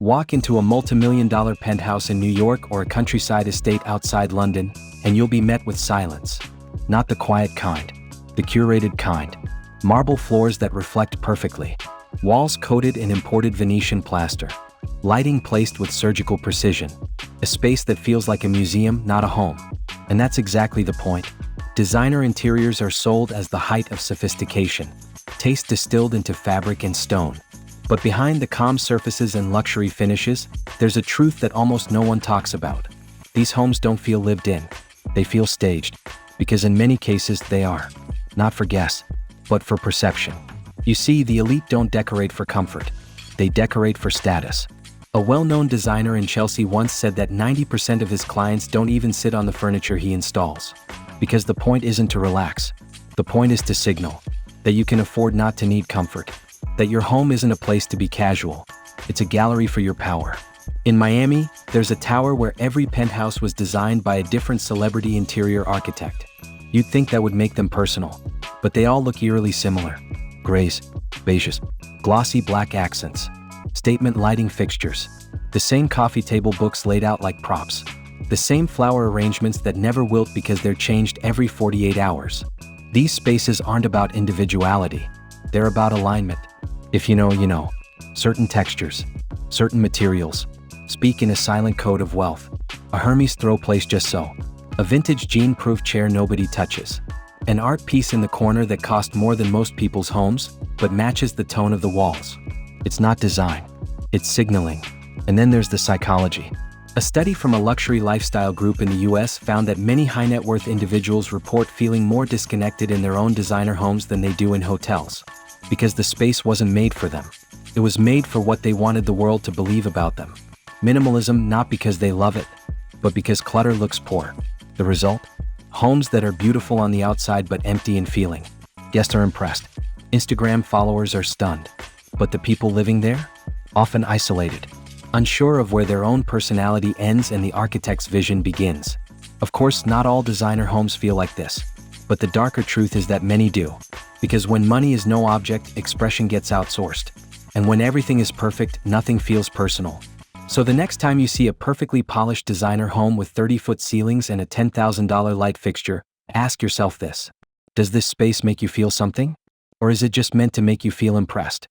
Walk into a multi-million-dollar penthouse in New York or a countryside estate outside London, and you'll be met with silence. Not the quiet kind, the curated kind. Marble floors that reflect perfectly. Walls coated in imported Venetian plaster. Lighting placed with surgical precision. A space that feels like a museum, not a home. And that's exactly the point. Designer interiors are sold as the height of sophistication. Taste distilled into fabric and stone. But behind the calm surfaces and luxury finishes, there's a truth that almost no one talks about. These homes don't feel lived in. They feel staged. Because in many cases they are. Not for guests, but for perception. You see, the elite don't decorate for comfort. They decorate for status. A well-known designer in Chelsea once said that 90% of his clients don't even sit on the furniture he installs. Because the point isn't to relax. The point is to signal that you can afford not to need comfort. That your home isn't a place to be casual. It's a gallery for your power. In Miami, there's a tower where every penthouse was designed by a different celebrity interior architect. You'd think that would make them personal. But they all look eerily similar. Grays, beiges, glossy black accents. Statement lighting fixtures. The same coffee table books laid out like props. The same flower arrangements that never wilt because they're changed every 48 hours. These spaces aren't about individuality. They're about alignment. If you know, you know. Certain textures, certain materials, speak in a silent code of wealth. A Hermes throw place just so. A vintage jean-proof chair nobody touches. An art piece in the corner that cost more than most people's homes, but matches the tone of the walls. It's not design. It's signaling. And then there's the psychology. A study from a luxury lifestyle group in the US found that many high-net-worth individuals report feeling more disconnected in their own designer homes than they do in hotels. Because the space wasn't made for them. It was made for what they wanted the world to believe about them. Minimalism not because they love it, but because clutter looks poor. The result? Homes that are beautiful on the outside but empty in feeling. Guests are impressed. Instagram followers are stunned. But the people living there? Often isolated. Unsure of where their own personality ends and the architect's vision begins. Of course, not all designer homes feel like this. But the darker truth is that many do. Because when money is no object, expression gets outsourced. And when everything is perfect, nothing feels personal. So the next time you see a perfectly polished designer home with 30-foot ceilings and a $10,000 light fixture, ask yourself this. Does this space make you feel something? Or is it just meant to make you feel impressed?